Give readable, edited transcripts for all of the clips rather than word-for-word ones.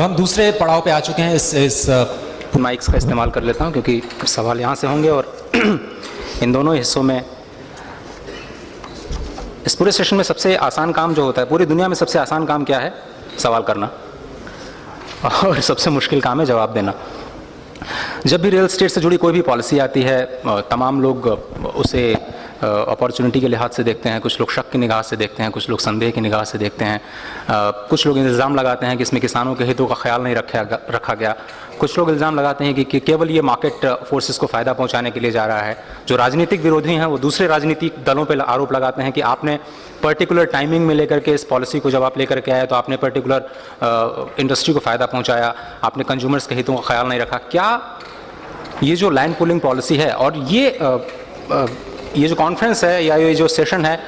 हम दूसरे पड़ाव पे आ चुके हैं। इस माइक्स का इस्तेमाल कर लेता हूं क्योंकि सवाल यहाँ से होंगे और इन दोनों हिस्सों में इस पूरे सेशन में सबसे आसान काम जो होता है, पूरी दुनिया में सबसे आसान काम क्या है? सवाल करना। और सबसे मुश्किल काम है जवाब देना। जब भी रियल एस्टेट से जुड़ी कोई भी पॉलिसी आती है, तमाम लोग उसे अपॉर्चुनिटी के लिहाज से देखते हैं, कुछ लोग शक की निगाह से देखते हैं, कुछ लोग संदेह की निगाह से देखते हैं, कुछ लोग इल्ज़ाम लगाते हैं कि इसमें किसानों के हितों का ख्याल नहीं रखा गया, कुछ लोग इल्ज़ाम लगाते हैं कि केवल ये मार्केट फोर्सेस को फ़ायदा पहुंचाने के लिए जा रहा है। जो राजनीतिक विरोधी हैं वो दूसरे राजनीतिक दलों पर आरोप लगाते हैं कि आपने पर्टिकुलर टाइमिंग में लेकर के इस पॉलिसी को जब आप लेकर के आए तो आपने पर्टिकुलर इंडस्ट्री को फ़ायदा पहुँचाया, आपने कंज्यूमर्स के हितों का ख्याल नहीं रखा। क्या ये जो लैंड पूलिंग पॉलिसी है और ये जो कॉन्फ्रेंस है या ये जो सेशन है,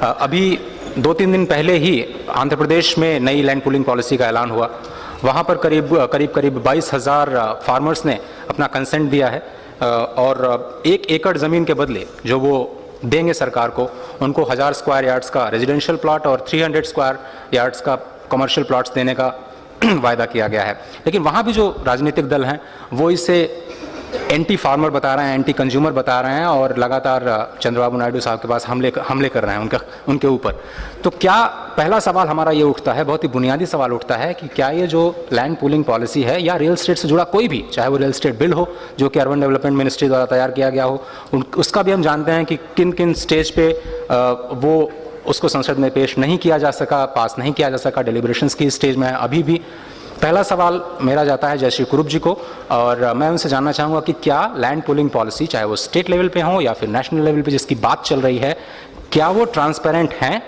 अभी 2-3 दिन पहले ही आंध्र प्रदेश में नई लैंड पूलिंग पॉलिसी का ऐलान हुआ। वहाँ पर करीब 22,000 फार्मर्स ने अपना कंसेंट दिया है और 1 एकड़ ज़मीन के बदले जो वो देंगे सरकार को, उनको 1000 स्क्वायर यार्ड्स का रेजिडेंशियल प्लॉट और 300 स्क्वायर यार्ड्स का कमर्शियल प्लॉट्स देने का वायदा किया गया है। लेकिन वहाँ भी जो राजनीतिक दल हैं वो इसे एंटी फार्मर बता रहे हैं, एंटी कंज्यूमर बता रहे हैं और लगातार चंद्रबाबू नायडू साहब के पास हमले कर रहे हैं उनके ऊपर। तो क्या पहला सवाल हमारा ये उठता है, बहुत ही बुनियादी सवाल उठता है कि क्या ये जो लैंड पूलिंग पॉलिसी है या रियल एस्टेट से जुड़ा कोई भी, चाहे वो रियल एस्टेट बिल हो जो कि अर्बन डेवलपमेंट मिनिस्ट्री द्वारा तैयार किया गया हो, उसका भी हम जानते हैं कि किन किन स्टेज पे वो उसको संसद में पेश नहीं किया जा सका, पास नहीं किया जा सका, डेलिब्रेशंस की स्टेज में है अभी भी। पहला सवाल मेरा जाता है जयश्री कुरूप जी को और मैं उनसे जानना चाहूँगा कि क्या लैंड पूलिंग पॉलिसी, चाहे वो स्टेट लेवल पे हो या फिर नेशनल लेवल पे जिसकी बात चल रही है, क्या वो ट्रांसपेरेंट हैं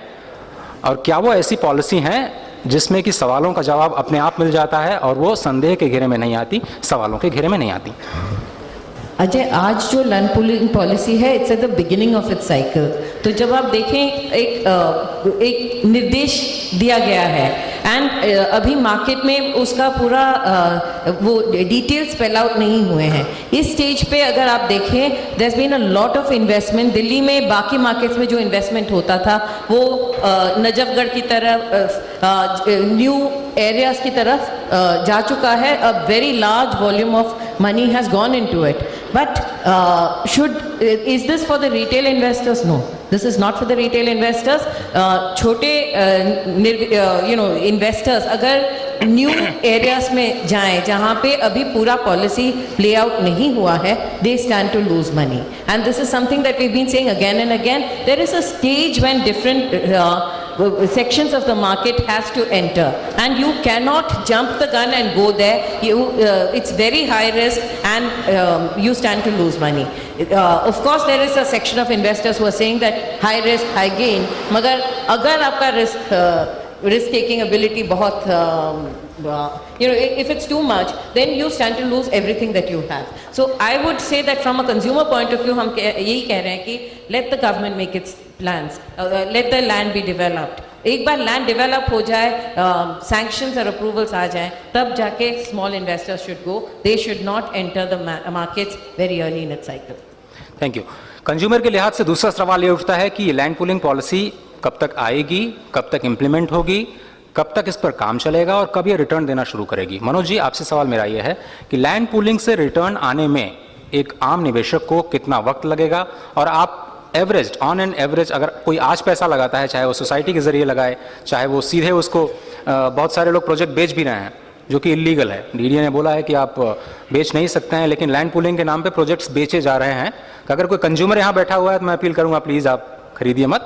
और क्या वो ऐसी पॉलिसी हैं जिसमें कि सवालों का जवाब अपने आप मिल जाता है और वो संदेह के घेरे में नहीं आती, सवालों के घेरे में नहीं आती? अजय, आज जो लैंड पूलिंग पॉलिसी है, it's at the beginning of its cycle. तो जब आप देखें एक निर्देश दिया गया है एंड अभी मार्केट में उसका पूरा वो डिटेल्स स्पेल आउट नहीं हुए हैं। इस स्टेज पे अगर आप देखें, there has been a lot of investment. Delhi में बाकी मार्केट्स में जो इन्वेस्टमेंट होता था वो नजफगढ़ की तरफ, न्यू एरियाज की तरफ जा चुका है। A very large volume of money has gone into it, but is this for the retail investors? No, this is not for the retail investors. छोटे investors अगर न्यू एरियाज में जाएं जहाँ पे अभी पूरा पॉलिसी प्ले आउट नहीं हुआ है, they stand to lose money, and this is something that we've been saying again and again. There is a stage when different sections of the market has to enter, and you cannot jump the gun and go there. It's very high risk, and you stand to lose money. Of course, there is a section of investors who are saying that high risk, high gain. मगर अगर आपका risk taking ability बहुत if it's too much, then you stand to lose everything that you have. So I would say that from a consumer point of view, हम यही कह रहे हैं कि let the government make its plans, let the land be developed. एक बार land develop हो जाए, sanctions और अप्रूवल्स आ जाएं, तब जाके small investors should go. They should not enter the markets very early in its cycle. Thank you. Consumer के लिहाज से दूसरा सवाल ये उठता है कि लैंड पूलिंग पॉलिसी कब तक आएगी, कब तक इम्प्लीमेंट होगी, कब तक इस पर काम चलेगा और कब ये रिटर्न देना शुरू करेगी? मनोज जी, आपसे सवाल मेरा ये है कि लैंड पूलिंग से रिटर्न आने में एक आम निवेशक को कितना वक्त लगेगा और आप एवरेज, ऑन एन एवरेज, अगर कोई आज पैसा लगाता है, चाहे वो सोसाइटी के जरिए लगाए, चाहे वो सीधे उसको, बहुत सारे लोग प्रोजेक्ट बेच भी रहे हैं जो कि इलीगल है. डीडीए ने बोला है कि आप बेच नहीं सकते हैं, लेकिन लैंड पूलिंग के नाम पे प्रोजेक्ट्स बेचे जा रहे हैं. अगर कोई कंज्यूमर यहाँ बैठा हुआ है तो मैं अपील करूँगा, प्लीज़ आप खरीदिए मत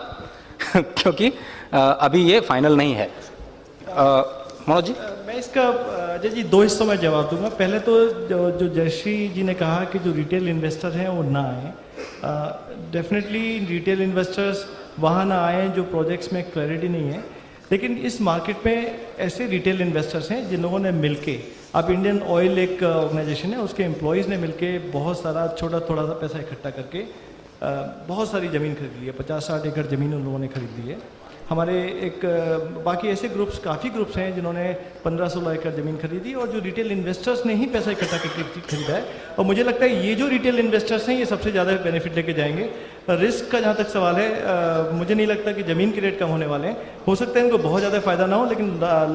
क्योंकि अभी ये फाइनल नहीं है. मनोज जी, मैं इसका अजय जी 2 हिस्सों में जवाब दूंगा. पहले तो जो जयश्री जी ने कहा कि जो रिटेल इन्वेस्टर हैं वो ना आए. डेफिनेटली रिटेल इन्वेस्टर्स वहाँ ना आए जो प्रोजेक्ट्स में क्लैरिटी नहीं है. लेकिन इस मार्केट में ऐसे रिटेल इन्वेस्टर्स हैं जिन लोगों ने मिलके, अब इंडियन ऑयल एक ऑर्गेनाइजेशन है, उसके एम्प्लॉयज़ ने मिलके बहुत सारा थोड़ा सा पैसा इकट्ठा करके बहुत सारी ज़मीन खरीद ली है. 50-60 एकड़ ज़मीन उन लोगों ने खरीद ली है हमारे एक बाकी ऐसे ग्रुप्स, काफ़ी ग्रुप्स हैं जिन्होंने 15-16 एकड़ ज़मीन खरीदी और जो रिटेल इन्वेस्टर्स ने ही पैसा इकट्ठा करके खरीदा है। और मुझे लगता है ये जो रिटेल इन्वेस्टर्स हैं ये सबसे ज़्यादा बेनिफिट लेके जाएंगे। रिस्क का जहाँ तक सवाल है, मुझे नहीं लगता कि ज़मीन के रेट कम होने वाले हैं। हो सकता है इनको बहुत ज़्यादा फ़ायदा ना हो, लेकिन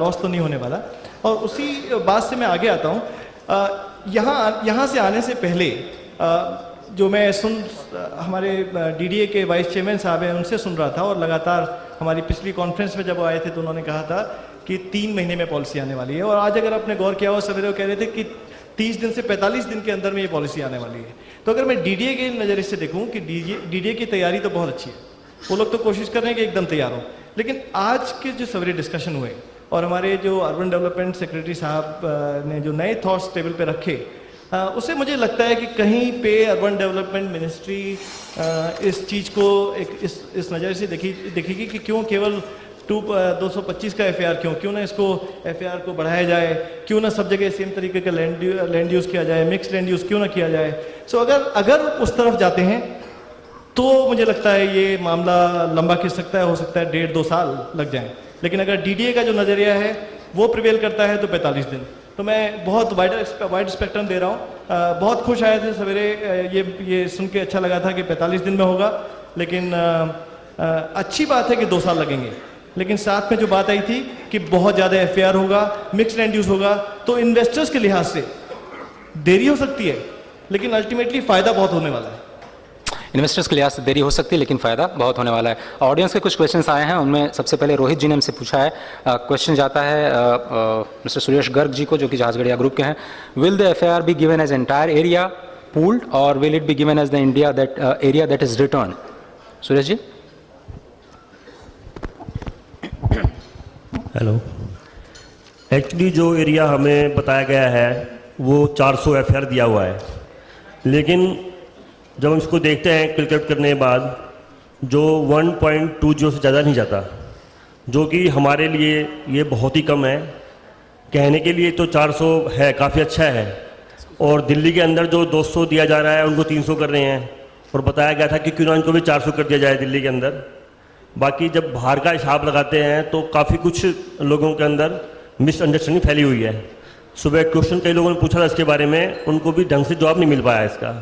लॉस तो नहीं होने वाला। और उसी बात से मैं आगे आता हूँ। यहाँ से आने से पहले जो मैं हमारे डीडीए के वाइस चेयरमैन साहब हैं उनसे सुन रहा था, और लगातार हमारी पिछली कॉन्फ्रेंस में जब आए थे तो उन्होंने कहा था कि 3 महीने में पॉलिसी आने वाली है। और आज अगर आपने गौर किया हो, सवेरे वो कह रहे थे कि 30 दिन से 45 दिन के अंदर में ये पॉलिसी आने वाली है। तो अगर मैं डीडीए के नज़रिए से देखूं कि डीडीए की तैयारी तो बहुत अच्छी है, वो लोग तो कोशिश कर रहे हैं कि एकदम तैयार हो, लेकिन आज के जो सवेरे डिस्कशन हुए और हमारे जो अर्बन डेवलपमेंट सेक्रेटरी साहब ने जो नए थॉट्स टेबल पे रखे, उससे मुझे लगता है कि कहीं पे अर्बन डेवलपमेंट मिनिस्ट्री इस चीज़ को इस नज़र से देखेगी कि क्यों केवल 225 का एफआईआर, क्यों ना इसको एफआईआर को बढ़ाया जाए, क्यों ना सब जगह सेम तरीके का लैंड यूज़ किया जाए, मिक्स लैंड यूज़ क्यों ना किया जाए। सो अगर उस तरफ जाते हैं तो मुझे लगता है ये मामला लंबा खिंच सकता है, हो सकता है 1.5-2 साल लग जाएं। लेकिन अगर डीडीए का जो नज़रिया है वो प्रिवेल करता है तो 45 दिन। तो मैं बहुत वाइड स्पेक्ट्रम दे रहा हूँ। बहुत खुश आए थे सवेरे, ये सुन के अच्छा लगा था कि 45 दिन में होगा, लेकिन अच्छी बात है कि 2 साल लगेंगे। लेकिन साथ में जो बात आई थी कि बहुत ज़्यादा एफआईआर होगा, मिक्स लैंड यूज़ होगा, तो इन्वेस्टर्स के लिहाज से देरी हो सकती है, लेकिन अल्टीमेटली फ़ायदा बहुत होने वाला है। इन्वेस्टर्स के लिहाज से देरी हो सकती है, लेकिन फ़ायदा बहुत होने वाला है। ऑडियंस के कुछ क्वेश्चंस आए हैं, उनमें सबसे पहले रोहित जी ने हमसे पूछा है। क्वेश्चन जाता है मिस्टर सुरेश गर्ग जी को, जो कि जहाजगढ़िया ग्रुप के हैं। Will the FIR be given as entire area pooled और will it be given as the area that is return? Suresh ji. Hello, actually जो एरिया हमें बताया गया है वो 400 एफआईआर दिया हुआ है, लेकिन जब हम इसको देखते हैं कैलकुलेट करने के बाद जो 1.20 से ज़्यादा नहीं जाता, जो कि हमारे लिए ये बहुत ही कम है। कहने के लिए तो 400 है, काफ़ी अच्छा है, और दिल्ली के अंदर जो 200 दिया जा रहा है उनको 300 कर रहे हैं, और बताया गया था कि क्यों ना इनको भी 400 कर दिया जाए दिल्ली के अंदर। बाकी जब बाहर का हिसाब लगाते हैं तो काफ़ी कुछ लोगों के अंदर मिसअंडरस्टैंडिंग फैली हुई है। सुबह क्वेश्चन कई लोगों ने पूछा था इसके बारे में, उनको भी ढंग से जवाब नहीं मिल पाया इसका।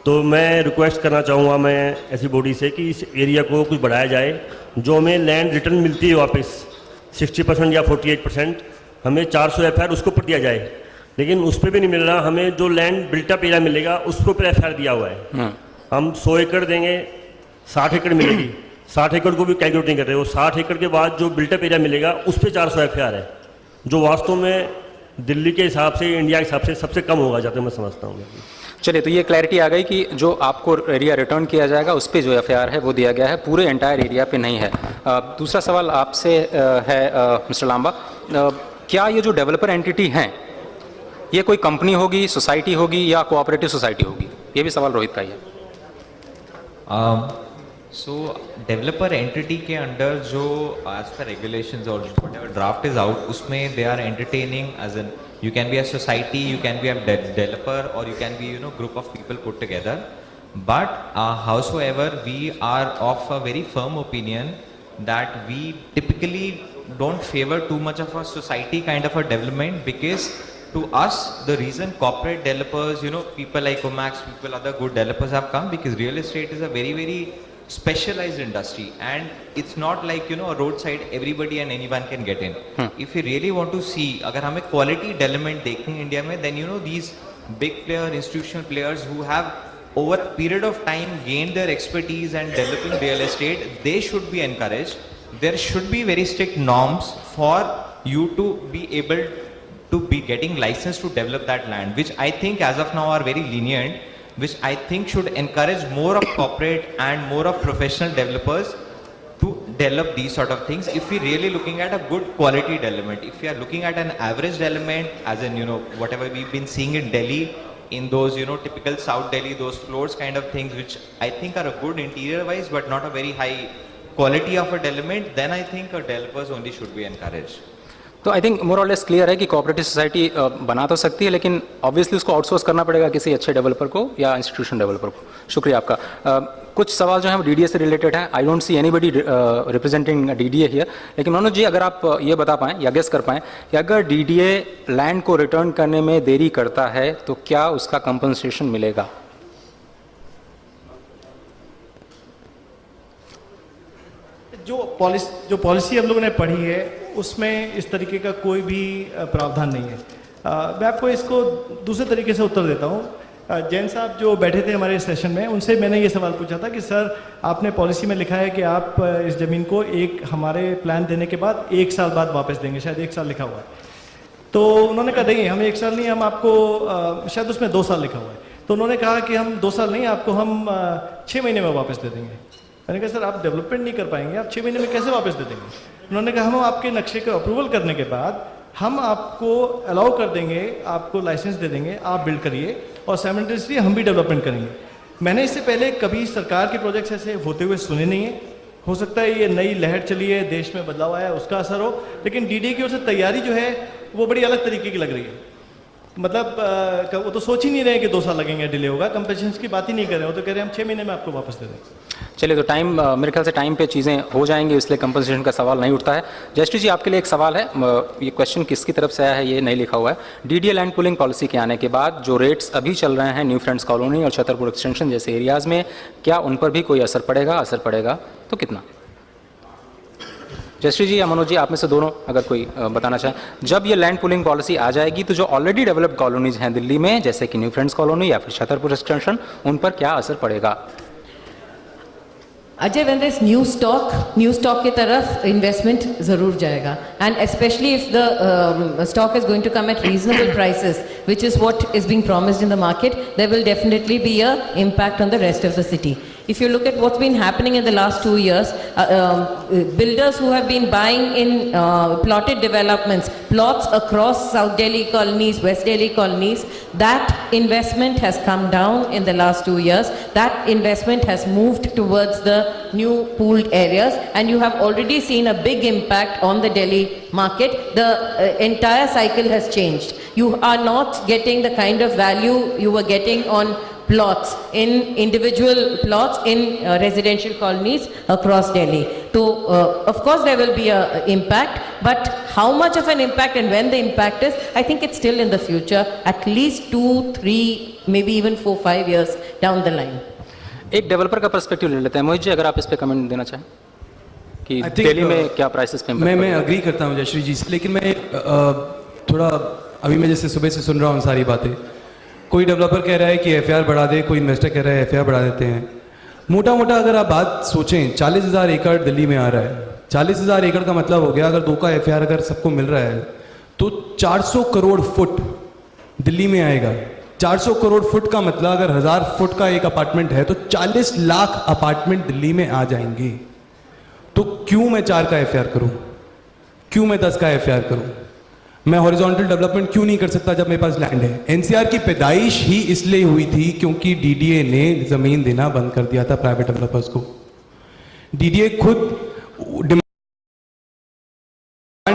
तो मैं रिक्वेस्ट करना चाहूँगा मैं ऐसी बॉडी से कि इस एरिया को कुछ बढ़ाया जाए, जो हमें लैंड रिटर्न मिलती है वापस 60% या 48%, हमें 400 एफआईआर उसके ऊपर दिया जाए। लेकिन उस पर भी नहीं मिल रहा, हमें जो लैंड बिल्टअप एरिया मिलेगा उसके ऊपर एफआईआर दिया हुआ है। हम 100 एकड़ देंगे, 60 एकड़ मिलेगी, 60 एकड़ को भी कैलकुलेट नहीं कर रहे। वो 60 एकड़ के बाद जो बिल्टअप एरिया मिलेगा उस पर 400 एफआईआर है, जो वास्तव में दिल्ली के हिसाब से, इंडिया के हिसाब से सबसे कम होगा, जाते मैं समझता हूँ। चलिए, तो ये क्लैरिटी आ गई कि जो आपको एरिया रिटर्न किया जाएगा उस पर जो एफआईआर है वो दिया गया है, पूरे एंटायर एरिया पे नहीं है। दूसरा सवाल आपसे है मिस्टर लांबा, क्या ये जो डेवलपर एंटिटी हैं ये कोई कंपनी होगी, सोसाइटी होगी या कोऑपरेटिव सोसाइटी होगी? ये भी सवाल रोहित का ही है। सो डेवलपर एंटिटी के अंडर जो एज पर रेगुलेशंस और व्हाटएवर ड्राफ्ट इज आउट, उसमें they are entertaining as an, you can be a society, you can be a developer, or you can be, you know, group of people put together. But howsoever, we are of a very firm opinion that we typically don't favor too much of a society kind of a development, because to us the reason corporate developers, you know, people like Omax, people other good developers have come, because real estate is a very specialized industry, and it's not like, you know, a roadside everybody and anyone can get in. If you really want to see, अगर हमें quality development देखनी है India में, then you know these big player, institutional players who have over a period of time gained their expertise and developing real estate, they should be encouraged. There should be very strict norms for you to be able to be getting license to develop that land, which I think as of now are very lenient, which I think should encourage more of corporate and more of professional developers to develop these sort of things. If we're really looking at a good quality development, if we are looking at an average development, as in, you know, whatever we've been seeing in Delhi, in those, you know, typical South Delhi, those floors kind of things, which I think are a good interior wise, but not a very high quality of a development, then I think developers only should be encouraged. तो I think more और less clear है कि cooperative society बना तो सकती है, लेकिन obviously उसको आउटसोर्स करना पड़ेगा किसी अच्छे डेवलपर को या इंस्टीट्यूशन डेवलपर को। शुक्रिया आपका। कुछ सवाल जो है डीडीए से रिलेटेड है. I don't see anybody representing DDA here. लेकिन मनोज जी, अगर आप ये बता पाएं या गेस कर पाएं कि अगर डीडीए लैंड को रिटर्न करने में देरी करता है तो क्या उसका कंपनसेशन मिलेगा? जो पॉलिसी हम लोगों ने पढ़ी है उसमें इस तरीके का कोई भी प्रावधान नहीं है. मैं आपको इसको दूसरे तरीके से उत्तर देता हूँ. जैन साहब जो बैठे थे हमारे सेशन में, उनसे मैंने ये सवाल पूछा था कि सर आपने पॉलिसी में लिखा है कि आप इस ज़मीन को हमारे प्लान देने के बाद 1 साल बाद वापस देंगे, शायद 1 साल लिखा हुआ है. तो उन्होंने कहा नहीं, हम 1 साल नहीं, हम आपको शायद उसमें 2 साल लिखा हुआ है. तो उन्होंने कहा कि हम 2 साल नहीं, आपको हम 6 महीने में वापस दे देंगे. मैंने कहा सर आप डेवलपमेंट नहीं कर पाएंगे, आप 6 महीने में कैसे वापस दे देंगे? उन्होंने कहा हम आपके नक्शे का अप्रूवल करने के बाद हम आपको अलाउ कर देंगे, आपको लाइसेंस दे देंगे, आप बिल्ड करिए और साइमल्टेनियसली हम भी डेवलपमेंट करेंगे. मैंने इससे पहले कभी सरकार के प्रोजेक्ट्स ऐसे होते हुए सुने नहीं है. हो सकता है ये नई लहर चली है, देश में बदलाव आया है, उसका असर हो, लेकिन डीडीए की ओर से तैयारी जो है वो बड़ी अलग तरीके की लग रही है. मतलब वो तो सोच ही नहीं रहे कि 2 साल लगेंगे, डिले होगा. कंपनसेशन की बात ही नहीं कर रहे हो, तो कह रहे हैं हम 6 महीने में आपको वापस दे देंगे. चलिए, तो टाइम मेरे ख्याल से टाइम पे चीज़ें हो जाएंगी, इसलिए कंपनसेशन का सवाल नहीं उठता है. जयश्री जी, आपके लिए एक सवाल है. ये क्वेश्चन किसकी तरफ से आया है ये नहीं लिखा हुआ है. डीडीए लैंड पूलिंग पॉलिसी के आने के बाद जो रेट्स अभी चल रहे हैं न्यू फ्रेंड्स कॉलोनी और छतरपुर एक्सटेंशन जैसे एरियाज़ में, क्या उन पर भी कोई असर पड़ेगा? असर पड़ेगा तो कितना? जयश्री जी या मनोज जी, आप में से दोनों अगर कोई बताना चाहें. जब ये लैंड पूलिंग पॉलिसी आ जाएगी तो जो ऑलरेडी डेवलप्ड कॉलोनीज हैं दिल्ली में, जैसे कि न्यू फ्रेंड्स कॉलोनी या फिर छतरपुर एक्सटेंशन, उन पर क्या असर पड़ेगा? Ajay, when there's new stock की तरफ इन्वेस्टमेंट जरूर जाएगा. And specially if the stock is going to come at reasonable prices, which is what is being promised in the market, there will definitely be a impact on the rest of the city. If you look at what's been happening in the last 2 years, builders who have been buying in plotted developments, plots across South Delhi colonies, West Delhi colonies, that investment has come down in the last 2 years. That investment has moved towards the new pooled areas, and you have already seen a big impact on the Delhi market. The entire cycle has changed. You are not getting the kind of value you were getting on plots, in individual plots in residential colonies across Delhi. So of course there will be a impact, but how much of an impact and when the impact is, I think it's still in the future, at least 2, 3, maybe even 4, 5 years down the line. एक developer का perspective ले लेते हैं. मोहित जी, अगर आप इस पे comment देना चाहें कि दिल्ली में क्या प्राइसेस पे मैं अग्री करता हूँ जयश्री जी से, लेकिन मैं थोड़ा अभी मैं जैसे सुबह से सुन रहा हूँ सारी बातें. कोई डेवलपर कह रहा है कि एफआईआर बढ़ा दे, कोई इन्वेस्टर कह रहा है एफआईआर बढ़ा देते हैं. मोटा मोटा अगर आप बात सोचें, 40,000 एकड़ दिल्ली में आ रहा है. 40,000 एकड़ का मतलब हो गया, अगर 2 का एफआईआर अगर सबको मिल रहा है तो 400 करोड़ फुट दिल्ली में आएगा. 400 करोड़ फुट का मतलब अगर 1000 फुट का एक अपार्टमेंट है तो 40 लाख अपार्टमेंट दिल्ली में आ जाएंगे. तो क्यों मैं 4 का एफआईआर करूं? क्यों मैं 10 का एफआईआर करूं? मैं हॉरिजॉन्टल डेवलपमेंट क्यों नहीं कर सकता जब मेरे पास लैंड है? एनसीआर की पैदाइश ही इसलिए हुई थी क्योंकि डीडीए ने जमीन देना बंद कर दिया था प्राइवेट डेवलपर्स को. डीडीए खुद डिमांड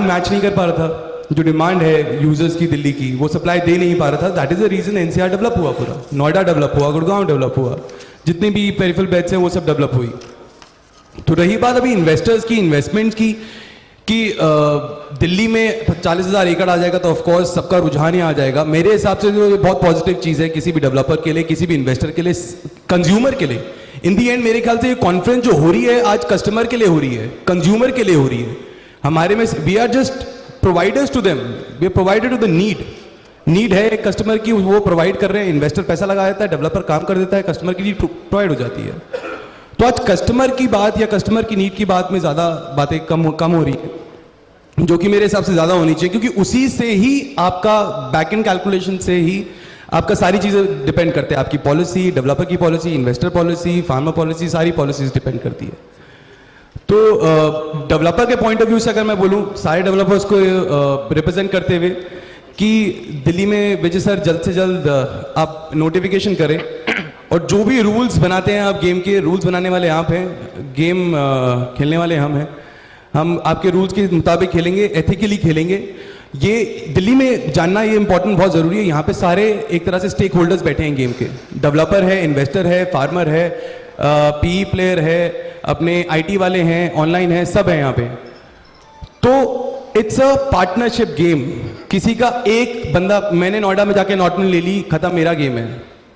मैच नहीं कर पा रहा था. जो डिमांड है यूजर्स की दिल्ली की, वो सप्लाई दे नहीं पा रहा था. That is the reason NCR develop हुआ, पूरा नोएडा डेवलप हुआ, गुड़गांव डेवलप हुआ, जितनी भी पेरिफेरल बेल्ट्स हैं वो सब डेवलप हुई. तो रही बात अभी इन्वेस्टर्स की, इन्वेस्टमेंट की, कि दिल्ली में 40,000 एकड़ आ जाएगा तो ऑफकोर्स सबका रुझान ही आ जाएगा. मेरे हिसाब से तो ये बहुत पॉजिटिव चीज़ है किसी भी डेवलपर के लिए, किसी भी इन्वेस्टर के लिए, कंज्यूमर के लिए. इन दी एंड मेरे ख्याल से ये कॉन्फ्रेंस जो हो रही है आज कस्टमर के लिए हो रही है, कंज्यूमर के लिए हो रही है. हमारे में we are just providers to them, we are provided to the need है एक कस्टमर की, वो प्रोवाइड कर रहे हैं. इन्वेस्टर पैसा लगा देता है, डेवलपर काम कर देता है, कस्टमर की नीड प्रोवाइड हो जाती है. तो आज कस्टमर की बात या कस्टमर की नीड की बात में ज़्यादा बातें कम हो रही है, जो कि मेरे हिसाब से ज़्यादा होनी चाहिए, क्योंकि उसी से ही आपका बैक एंड कैलकुलेशन से ही आपका सारी चीज़ें डिपेंड करते हैं. आपकी पॉलिसी, डेवलपर की policy, investor policy, farmer policy, सारी पॉलिसीज डिपेंड करती है. तो डेवलपर के पॉइंट ऑफ व्यू से अगर मैं बोलूँ, सारे डेवलपर्स को रिप्रेजेंट करते हुए, कि दिल्ली में विजय सर जल्द से जल्द आप नोटिफिकेशन करें, और जो भी रूल्स बनाते हैं आप गेम के, रूल्स बनाने वाले आप हैं, गेम खेलने वाले हम हैं. हम आपके रूल्स के मुताबिक खेलेंगे, एथिकली खेलेंगे. ये दिल्ली में जानना ये इंपॉर्टेंट, बहुत ज़रूरी है. यहाँ पे सारे एक तरह से स्टेक होल्डर्स बैठे हैं गेम के. डेवलपर है, इन्वेस्टर है, फार्मर है, पीई प्लेयर है, अपने आईटी वाले हैं, ऑनलाइन है, सब है यहाँ पे। तो इट्स अ पार्टनरशिप गेम। किसी का एक बंदा, मैंने नोएडा में जाके नॉर्टन ले ली, खत्म, मेरा गेम है।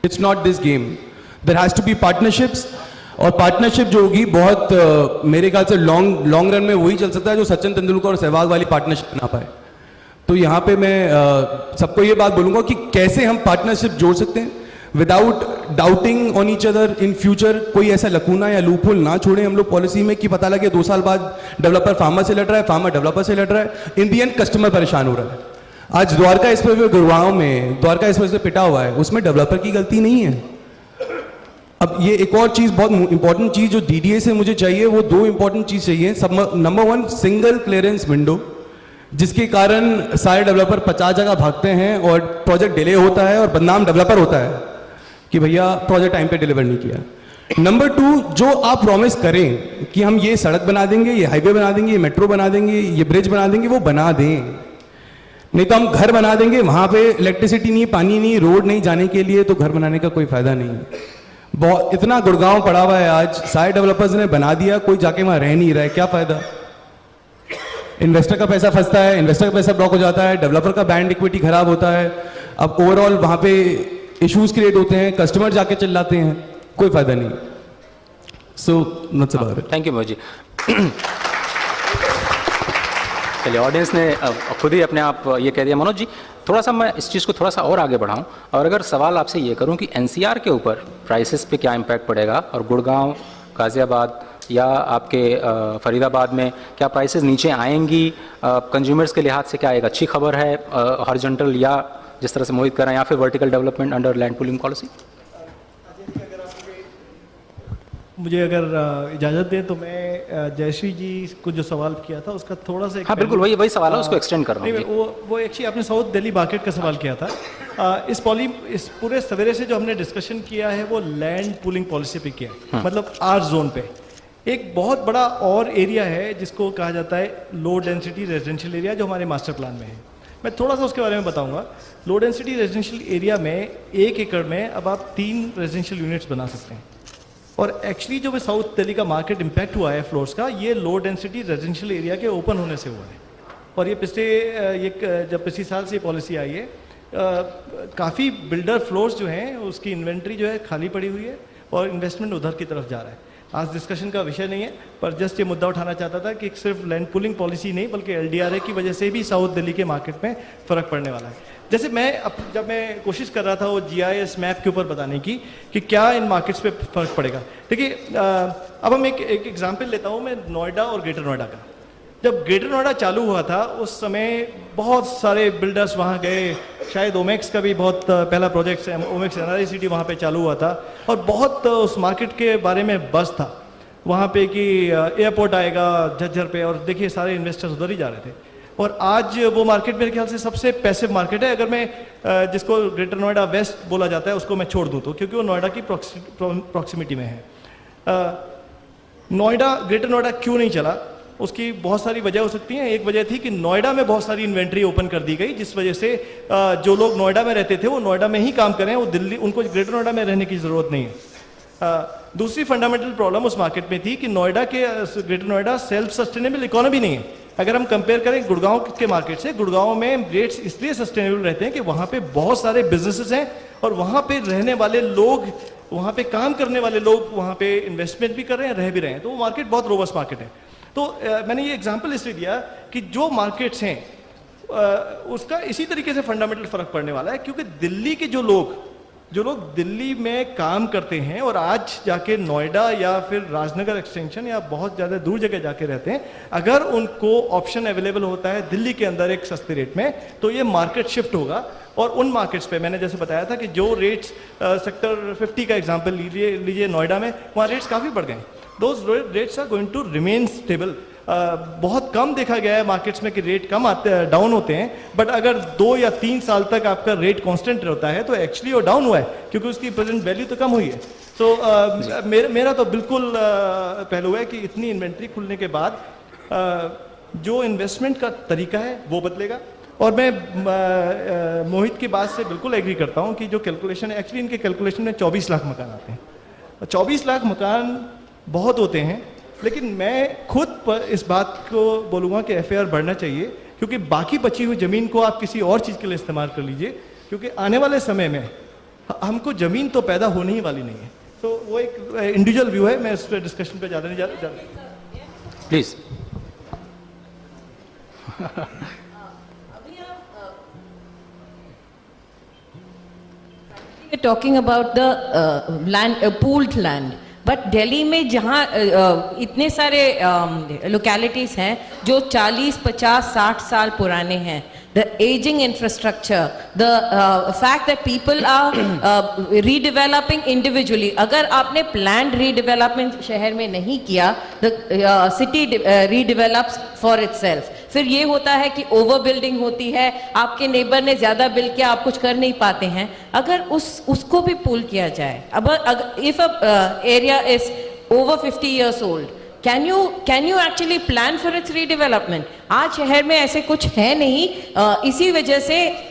It's not this game, there has to be partnerships. और पार्टनरशिप जो होगी बहुत मेरे ख्याल से लॉन्ग रन में वही चल सकता है जो सचिन तेंदुलकर और सहवाग वाली पार्टनरशिप ना पाए। तो यहाँ पे मैं सबको ये बात बोलूँगा कि कैसे हम पार्टनरशिप जोड़ सकते हैं without doubting on each other in future. कोई ऐसा लकूना या लूपहोल ना छोड़े हम लोग पॉलिसी में कि पता लगे 2 साल बाद डेवलपर फार्मर से लड़ रहा है, फार्मर डेवलपर से लड़ रहा है, इन दी एंड कस्टमर परेशान हो रहा है। आज द्वारका एक्सप्रेसवे गुड़गांव में द्वारका एक्सप्रेसवे पिटा हुआ है, उसमें डेवलपर की गलती नहीं है। अब ये एक और चीज़, बहुत इंपॉर्टेंट चीज़ जो डीडीए से मुझे चाहिए, वो 2 इंपॉर्टेंट चीज़ चाहिए। सब नंबर 1 सिंगल क्लियरेंस विंडो, जिसके कारण सारे डेवलपर 50 जगह भागते हैं और प्रोजेक्ट डिले होता है और बदनाम डेवलपर होता है कि भैया प्रोजेक्ट टाइम पे डिलीवर नहीं किया। नंबर 2, जो आप प्रॉमिस करें कि हम ये सड़क बना देंगे, ये हाईवे बना देंगे, ये मेट्रो बना देंगे, ये ब्रिज बना देंगे, वो बना दें। नहीं तो हम घर बना देंगे, वहां पे इलेक्ट्रिसिटी नहीं, पानी नहीं, रोड नहीं जाने के लिए, तो घर बनाने का कोई फायदा नहीं है। बहुत इतना गुड़गांव पड़ा हुआ है, आज सारे डेवलपर्स ने बना दिया, कोई जाके वहां रह नहीं रहा है, क्या फायदा? इन्वेस्टर का पैसा फंसता है, इन्वेस्टर का पैसा ब्लॉक हो जाता है, डेवलपर का ब्रांड इक्विटी खराब होता है। अब ओवरऑल वहां पे इश्यूज क्रिएट होते हैं, कस्टमर जाके चिल्लाते हैं, कोई फायदा नहीं। So not about it. Thank you Manoj ji. चलिए, ऑडियंस ने खुद ही अपने आप ये कह दिया। मनोज जी, थोड़ा सा मैं इस चीज़ को थोड़ा सा और आगे बढ़ाऊं और अगर सवाल आपसे ये करूं कि एनसीआर के ऊपर प्राइसेस पे क्या इम्पैक्ट पड़ेगा और गुड़गांव, गाज़ियाबाद या आपके फरीदाबाद में क्या प्राइसेस नीचे आएंगी? कंज्यूमर्स के लिहाज से क्या एक अच्छी खबर है, हॉरिजॉन्टल या जिस तरह से मोहित कर रहे हैं, या फिर vertical development under land pooling policy? मुझे अगर इजाज़त दें तो मैं जयश्री जी को जो सवाल किया था उसका थोड़ा सा हाँ बिल्कुल, वही सवाल है, उसको एक्सटेंड कर रहा हूँ। नहीं, वो एक्चुअली आपने साउथ दिल्ली मार्केट का सवाल किया था। इस पूरे सवेरे से जो हमने डिस्कशन किया है वो लैंड पूलिंग पॉलिसी पे किया है, मतलब आर जोन पे। एक बहुत बड़ा और एरिया है जिसको कहा जाता है लो डेंसिटी रेजिडेंशियल एरिया, जो हमारे मास्टर प्लान में है। मैं थोड़ा सा उसके बारे में बताऊंगा। लो डेंसिटी रेजिडेंशियल एरिया में 1 एकड़ में अब आप 3 रेजिडेंशियल यूनिट्स बना सकते हैं। और एक्चुअली जो साउथ दिल्ली का मार्केट इम्पैक्ट हुआ है फ्लोर्स का, ये लो डेंसिटी रेजिडेंशियल एरिया के ओपन होने से हुआ है। और ये जब पिछले साल से ये पॉलिसी आई है, काफ़ी बिल्डर फ्लोर्स जो हैं उसकी इन्वेंट्री जो है खाली पड़ी हुई है और इन्वेस्टमेंट उधर की तरफ जा रहा है। आज डिस्कशन का विषय नहीं है, पर जस्ट ये मुद्दा उठाना चाहता था कि सिर्फ लैंड पूलिंग पॉलिसी नहीं बल्कि एलडीआरए की वजह से भी साउथ दिल्ली के मार्केट में फ़र्क पड़ने वाला है। जैसे जब मैं कोशिश कर रहा था वो जीआईएस मैप के ऊपर बताने की कि क्या इन मार्केट्स पे फ़र्क पड़ेगा। देखिए, अब हम एक एग्जांपल लेता हूँ मैं नोएडा और ग्रेटर नोएडा का। जब ग्रेटर नोएडा चालू हुआ था उस समय बहुत सारे बिल्डर्स वहाँ गए, शायद ओमेक्स का भी बहुत पहला प्रोजेक्ट ओमेक्स एनआरआई सिटी वहाँ पे चालू हुआ था और बहुत उस मार्केट के बारे में बस था वहाँ पे कि एयरपोर्ट आएगा झज्जर पे, और देखिए सारे इन्वेस्टर्स उधर ही जा रहे थे। और आज वो मार्केट मेरे ख्याल से सबसे पैसिव मार्केट है। अगर मैं जिसको ग्रेटर नोएडा वेस्ट बोला जाता है उसको मैं छोड़ दूँ तो, क्योंकि वो नोएडा की प्रॉक्सिमिटी में है। ग्रेटर नोएडा क्यों नहीं चला, उसकी बहुत सारी वजह हो सकती हैं। एक वजह थी कि नोएडा में बहुत सारी इन्वेंट्री ओपन कर दी गई, जिस वजह से जो लोग नोएडा में रहते थे वो नोएडा में ही काम करें, वो दिल्ली, उनको ग्रेटर नोएडा में रहने की ज़रूरत नहीं है। दूसरी फंडामेंटल प्रॉब्लम उस मार्केट में थी कि greater Noida self sustainable economy नहीं है। अगर हम कंपेयर करें गुड़गांव के मार्केट से, गुड़गांव में रेट्स इसलिए सस्टेनेबल रहते हैं कि वहाँ पे बहुत सारे बिजनेसेस हैं और वहाँ पे रहने वाले लोग, वहाँ पे काम करने वाले लोग वहाँ पे इन्वेस्टमेंट भी कर रहे हैं, रह भी रहे हैं। तो वो मार्केट बहुत रोबस्ट मार्केट है। तो मैंने ये एग्जांपल इसलिए दिया कि जो मार्केट्स हैं उसका इसी तरीके से फंडामेंटल फर्क पड़ने वाला है, क्योंकि दिल्ली के जो लोग दिल्ली में काम करते हैं और आज जाके नोएडा या फिर राजनगर एक्सटेंशन या बहुत ज़्यादा दूर जगह जाके रहते हैं, अगर उनको ऑप्शन अवेलेबल होता है दिल्ली के अंदर एक सस्ते रेट में, तो ये मार्केट शिफ्ट होगा। और उन मार्केट्स पे मैंने जैसे बताया था कि जो रेट्स सेक्टर 50 का एग्जांपल लीजिए नोएडा में, वहाँ रेट्स काफ़ी बढ़ गए। Those rates are going to remain stable. बहुत कम देखा गया है मार्केट्स में कि रेट कम डाउन होते हैं, बट अगर 2 या 3 साल तक आपका रेट कांस्टेंट रहता है तो एक्चुअली वो डाउन हुआ है, क्योंकि उसकी प्रेजेंट वैल्यू तो कम हुई है। तो मेरा तो बिल्कुल पहलू है कि इतनी इन्वेंट्री खुलने के बाद जो इन्वेस्टमेंट का तरीका है वो बदलेगा। और मैं मोहित की बात से बिल्कुल एग्री करता हूँ कि जो कैलकुलेशन है, एक्चुअली इनके कैलकुलेशन में 24 लाख मकान आते हैं। 24 लाख मकान बहुत होते हैं, लेकिन मैं खुद इस बात को बोलूँगा कि FAR बढ़ना चाहिए, क्योंकि बाकी बची हुई ज़मीन को आप किसी और चीज़ के लिए इस्तेमाल कर लीजिए, क्योंकि आने वाले समय में हमको ज़मीन तो पैदा होने ही वाली नहीं है। तो वो एक इंडिविजुअल व्यू है, मैं इस पर डिस्कशन पे ज़्यादा नहीं जा please. Talking about the land, pooled land, but Delhi में जहाँ इतने सारे लोकेलिटीज़ हैं जो 40, 50, 60 साल पुराने हैं, the aging infrastructure, the fact that people are redeveloping individually. अगर आपने planned redevelopment शहर में नहीं किया, the city redevelops for itself. फिर ये होता है कि ओवर बिल्डिंग होती है, आपके नेबर ने ज़्यादा बिल्ड किया, आप कुछ कर नहीं पाते हैं. अगर उसको भी पुल किया जाए, अब if a area is over 50 years old, can you actually plan for its redevelopment? आज शहर में ऐसे कुछ है नहीं, इसी वजह से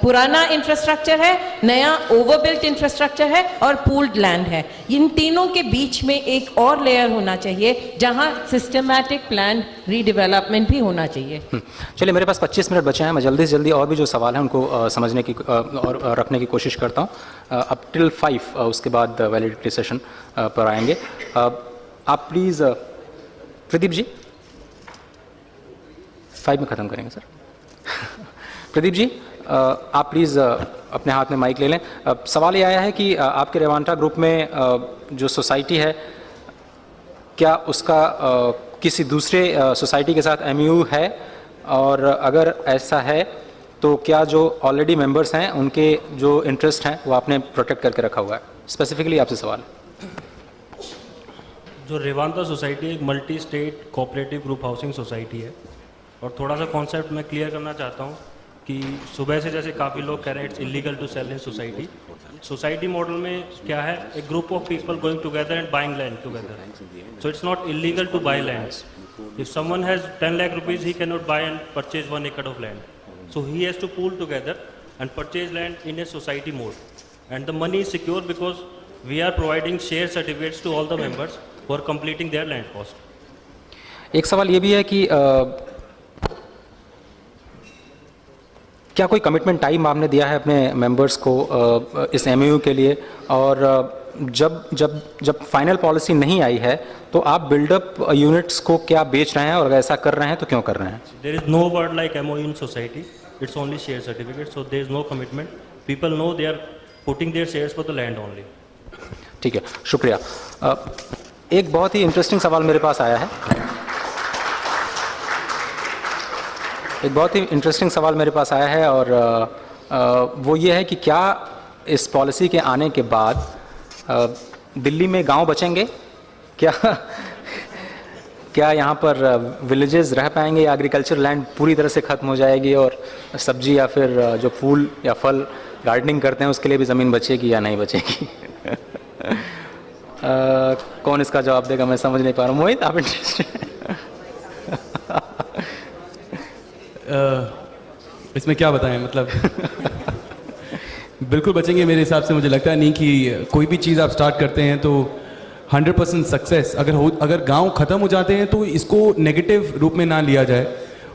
पुराना इंफ्रास्ट्रक्चर है, नया ओवरबिल्ट इंफ्रास्ट्रक्चर है और पूल्ड लैंड है. इन तीनों के बीच में एक और लेयर होना चाहिए जहां सिस्टमैटिक प्लान रीडेवलपमेंट भी होना चाहिए. चलिए, मेरे पास 25 मिनट बचे हैं. मैं जल्दी से जल्दी और भी जो सवाल हैं उनको समझने की और रखने की कोशिश करता हूँ. अब टिल 5 उसके बाद वैलिडिटी सेशन पर आएंगे. आप प्लीज़ प्रदीप जी 5 में ख़त्म करेंगे सर. प्रदीप जी आप प्लीज़ अपने हाथ में माइक ले लें. सवाल ये आया है कि आपके रेवांटा ग्रुप में जो सोसाइटी है, क्या उसका किसी दूसरे सोसाइटी के साथ MOU है, और अगर ऐसा है तो क्या जो ऑलरेडी मेंबर्स हैं उनके जो इंटरेस्ट हैं वो आपने प्रोटेक्ट करके रखा हुआ है? स्पेसिफिकली आपसे सवाल है. जो रेवांता सोसाइटी एक multi state cooperative group housing society है, और थोड़ा सा कॉन्सेप्ट मैं क्लियर करना चाहता हूँ कि सुबह से जैसे काफ़ी लोग कह रहे हैं it's illegal to sell in society. Society model में क्या है, एक group of people going together and buying land together. So it's not illegal to buy land. If someone has 10 lakh rupees, he cannot buy and purchase 1 acre of land. So he has to pool together and purchase land in a society mode, and the money is secure because we are providing share certificates to all the members who are completing their land cost. एक सवाल ये भी है कि क्या कोई commitment time आपने दिया है अपने मेंबर्स को इस MOU के लिए, और जब फाइनल पॉलिसी नहीं आई है तो आप बिल्डअप यूनिट्स को क्या बेच रहे हैं, और अगर ऐसा कर रहे हैं तो क्यों कर रहे हैं? There is no word like MOU in society. It's only share certificate. So there is no commitment. People know they are putting their shares for the land only. ठीक है, शुक्रिया. एक बहुत ही इंटरेस्टिंग सवाल मेरे पास आया है. एक बहुत ही इंटरेस्टिंग सवाल मेरे पास आया है, और वो ये है कि क्या इस पॉलिसी के आने के बाद दिल्ली में गांव बचेंगे? क्या यहाँ पर विलेजेस रह पाएंगे, या एग्रीकल्चर लैंड पूरी तरह से ख़त्म हो जाएगी और सब्जी या फिर जो फूल या फल गार्डनिंग करते हैं उसके लिए भी ज़मीन बचेगी या नहीं बचेगी? कौन इसका जवाब देगा, मैं समझ नहीं पा रहा हूँ. मोहित, आप इंटरेस्टेड? इसमें क्या बताएं, मतलब बिल्कुल बचेंगे मेरे हिसाब से. मुझे लगता है नहीं कि कोई भी चीज़ आप स्टार्ट करते हैं तो 100% सक्सेस अगर गांव ख़त्म हो जाते हैं तो इसको नेगेटिव रूप में ना लिया जाए,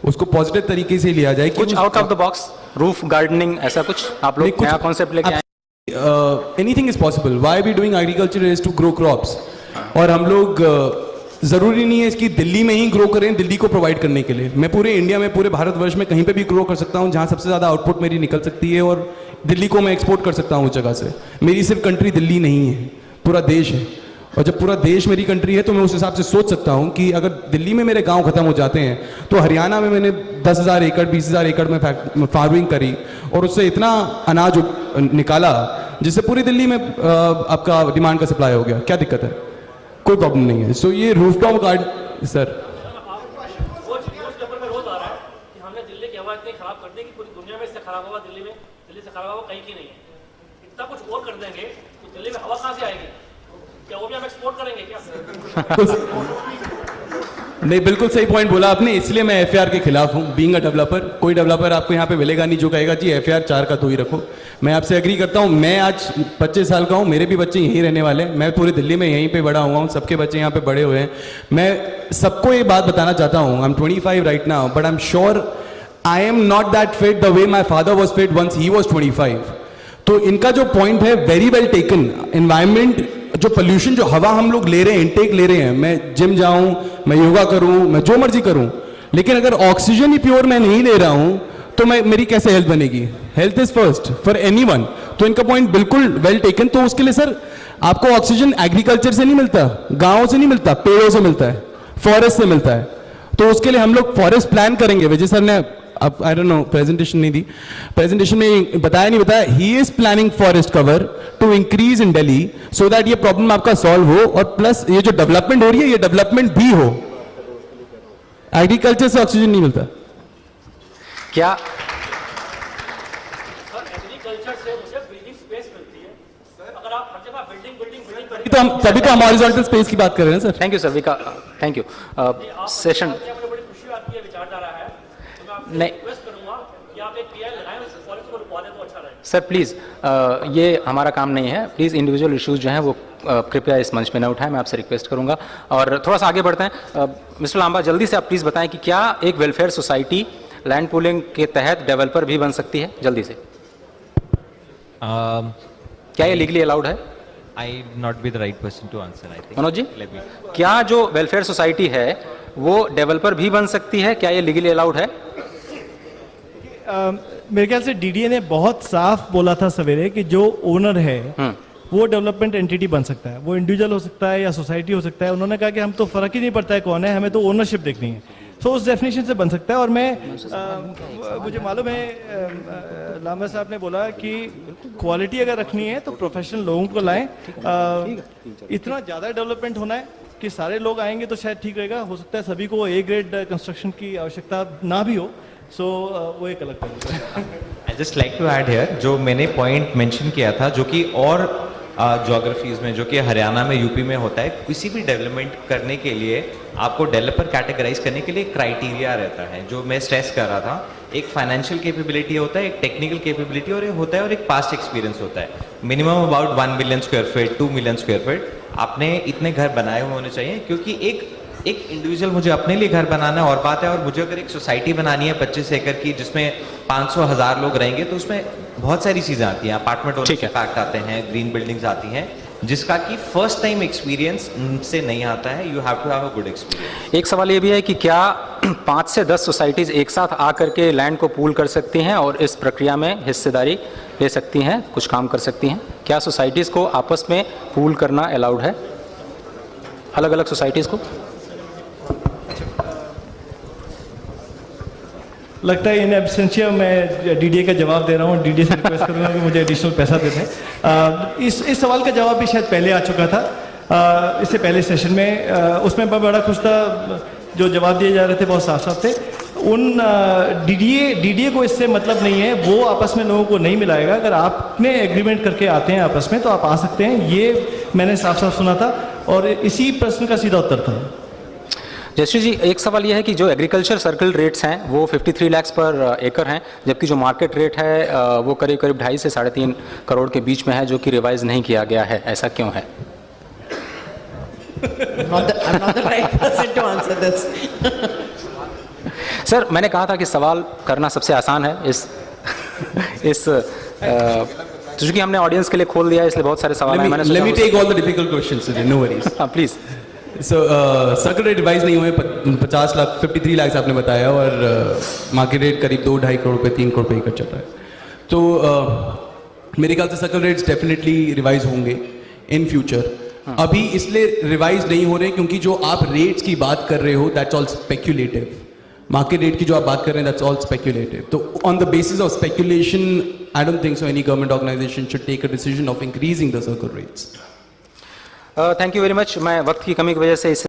उसको पॉजिटिव तरीके से लिया जाए. कुछ out of the box, roof gardening, ऐसा कुछ आप लोग नया कॉन्सेप्ट लेके आए? Anything is possible. Why we doing agriculture is to grow crops. और हम लोग ज़रूरी नहीं है इसकी दिल्ली में ही ग्रो करें दिल्ली को प्रोवाइड करने के लिए. मैं पूरे इंडिया में, पूरे भारतवर्ष में कहीं पे भी ग्रो कर सकता हूँ जहाँ सबसे ज़्यादा आउटपुट मेरी निकल सकती है, और दिल्ली को मैं एक्सपोर्ट कर सकता हूँ उस जगह से. मेरी सिर्फ कंट्री दिल्ली नहीं है, पूरा देश है. और जब पूरा देश मेरी कंट्री है तो मैं उस हिसाब से सोच सकता हूँ कि अगर दिल्ली में मेरे गांव खत्म हो जाते हैं तो हरियाणा में मैंने 10,000 एकड़ 20,000 एकड़ में फार्मिंग करी और उससे इतना अनाज निकाला जिससे पूरी दिल्ली में आपका डिमांड का सप्लाई हो गया. क्या दिक्कत है? कोई प्रॉब्लम नहीं है. सो ये रूफटॉप गार्ड सर नहीं, बिल्कुल सही पॉइंट बोला आपने, इसलिए मैं एफआर के खिलाफ हूँ। बीइंग अ डेवलपर, कोई डेवलपर आपको यहाँ पे मिलेगा नहीं जो कहेगा जी एफआर 4 का 2 ही रखो। मैं आपसे एग्री करता हूँ। मैं आज 25 साल का हूँ, मेरे भी बच्चे यहीं रहने वाले हैं। मैं पूरी दिल्ली में यहीं पे बड़ा हुआ हूँ, सबके बच्चे यहाँ पे बड़े हुए हैं। मैं सबको ये बात बताना चाहता हूँ, I am 25 right now, but I am sure I am not that fit the way my father was fit once he was 25। तो इनका जो पॉइंट है वेरी वेल टेकन। एनवायरमेंट, जो पोल्यूशन, जो हवा हम लोग ले रहे हैं, इनटेक ले रहे हैं, मैं जिम जाऊं, मैं योगा करूं, मैं जो मर्जी करूं, लेकिन अगर ऑक्सीजन ही प्योर मैं नहीं ले रहा हूं तो मेरी कैसे हेल्थ बनेगी? Health is first for anyone. तो इनका पॉइंट बिल्कुल वेल टेकन। तो उसके लिए सर आपको ऑक्सीजन एग्रीकल्चर से नहीं मिलता, गाँव से नहीं मिलता, पेड़ों से मिलता है, फॉरेस्ट से मिलता है। तो उसके लिए हम लोग फॉरेस्ट प्लान करेंगे। विजय सर ने, अब आई डोंट नो, प्रेजेंटेशन नहीं दी, प्रेजेंटेशन में बताया नहीं बताया, he is planning forest cover to increase in Delhi so that ये प्रॉब्लम आपका सॉल्व हो, और प्लस ये जो डेवलपमेंट हो रही है ये डेवलपमेंट भी हो। एग्रीकल्चर से ऑक्सीजन नहीं मिलता क्या? तभी तो हम हॉरिजॉन्टल स्पेस की बात कर रहे हैं सर। थैंक यू सर, विका, थैंक यू। सेशन नहीं सर, प्लीज़ ये हमारा काम नहीं है। प्लीज़ इंडिविजुअल इश्यूज जो हैं वो कृपया इस मंच पे न उठाएं, मैं आपसे रिक्वेस्ट करूंगा। और थोड़ा सा आगे बढ़ते हैं। मिस्टर लांबा, जल्दी से आप प्लीज़ बताएं कि क्या एक वेलफेयर सोसाइटी लैंड पूलिंग के तहत डेवलपर भी बन सकती है? जल्दी से। क्या ये लीगली अलाउड है? I not be the right person to answer, I think. Manoj ji, Let me. क्या जो वेलफेयर सोसाइटी है वो डेवलपर भी बन सकती है? क्या ये लीगली अलाउड है? मेरे ख्याल से डीडीए ने बहुत साफ बोला था सवेरे कि जो ओनर है वो डेवलपमेंट एंटिटी बन सकता है। वो इंडिविजुअल हो सकता है या सोसाइटी हो सकता है। उन्होंने कहा कि हम तो फर्क ही नहीं पड़ता है कौन है, हमें तो ओनरशिप देखनी है। सो उस डेफिनेशन से बन सकता है। और मैं मुझे मालूम है लांबा साहब ने बोला कि क्वालिटी अगर रखनी है तो प्रोफेशनल लोगों को लाएं। इतना ज़्यादा डेवलपमेंट होना है कि सारे लोग आएंगे तो शायद ठीक रहेगा। हो सकता है सभी को ए ग्रेड कंस्ट्रक्शन की आवश्यकता ना भी हो। सो वो एक अलग बात है। I just like to add here, जो मैंने पॉइंट मेंशन किया था, जो कि और ज्योग्राफीज में, जो कि हरियाणा में, यूपी में होता है, किसी भी डेवलपमेंट करने के लिए आपको डेवलपर कैटेगराइज करने के लिए क्राइटेरिया रहता है। जो मैं स्ट्रेस कर रहा था, एक फाइनेंशियल कैपेबिलिटी होता है, एक टेक्निकल कैपेबिलिटी और होता है, और एक पास्ट एक्सपीरियंस होता है। Minimum about 1 million square feet, 2 million square feet आपने इतने घर बनाए हुए होने चाहिए। क्योंकि एक इंडिविजुअल, मुझे अपने लिए घर बनाना और बात है, और मुझे अगर एक सोसाइटी बनानी है 25 एकड़ की जिसमें 500,000 लोग रहेंगे, तो उसमें बहुत सारी चीज़ें आती हैं। अपार्टमेंट ओनरशिप एक्ट आते हैं, ग्रीन बिल्डिंग्स आती हैं, जिसका कि फर्स्ट टाइम एक्सपीरियंस से नहीं आता है। You have to have a good experience. एक सवाल ये भी है कि क्या 5 से 10 सोसाइटीज एक साथ आकर के लैंड को पूल कर सकती हैं और इस प्रक्रिया में हिस्सेदारी ले सकती हैं, कुछ काम कर सकती हैं? क्या सोसाइटीज़ को आपस में पूल करना अलाउड है, अलग अलग सोसाइटीज़ को? लगता है इन एब्सेंशिया मैं डीडीए का जवाब दे रहा हूँ। डीडीए से रिक्वेस्ट करूँगा कि मुझे एडिशनल पैसा दे दें। इस सवाल का जवाब भी शायद पहले आ चुका था, इससे पहले सेशन में। उसमें मैं बड़ा खुश था, जो जवाब दिए जा रहे थे बहुत साफ साफ थे। उन डीडीए को इससे मतलब नहीं है, वो आपस में लोगों को नहीं मिलाएगा। अगर आपने एग्रीमेंट करके आते हैं आपस में तो आप आ सकते हैं, ये मैंने साफ साफ सुना था और इसी प्रश्न का सीधा उत्तर था। जयश्री जी, एक सवाल यह है कि जो एग्रीकल्चर सर्कल रेट्स हैं वो 53 लाख पर एकड़ हैं, जबकि जो मार्केट रेट है वो करीब करीब 2.5 से 3.5 करोड़ के बीच में है, जो कि रिवाइज नहीं किया गया है। ऐसा क्यों है? I'm not the right person to answer this. Sir, मैंने कहा था कि सवाल करना सबसे आसान है। चूंकि हमने ऑडियंस के लिए खोल दिया है, इसलिए बहुत सारे सवाल हैं। Let me take all the difficult questions today, no worries. Please. So, circle rate revise नहीं हुए, 50 लाख 53 लाख आपने बताया, और मार्केट रेट करीब 2-2.5 करोड़ पे 3 करोड़ पे एकड़ चल रहा है। तो मेरे ख्याल से सर्कल रेट्स डेफिनेटली रिवाइज होंगे इन फ्यूचर। अभी इसलिए रिवाइज नहीं हो रहे क्योंकि जो आप रेट्स की बात कर रहे हो that's all speculative. Market rate की जो आप बात कर रहे हैं दैट्स ऑल स्पेक्यूलेटिव। तो on the basis of speculation I don't think so any government organization should take a decision of increasing the circle rates. Thank you very much. मैं वक्त की कमी की वजह से इस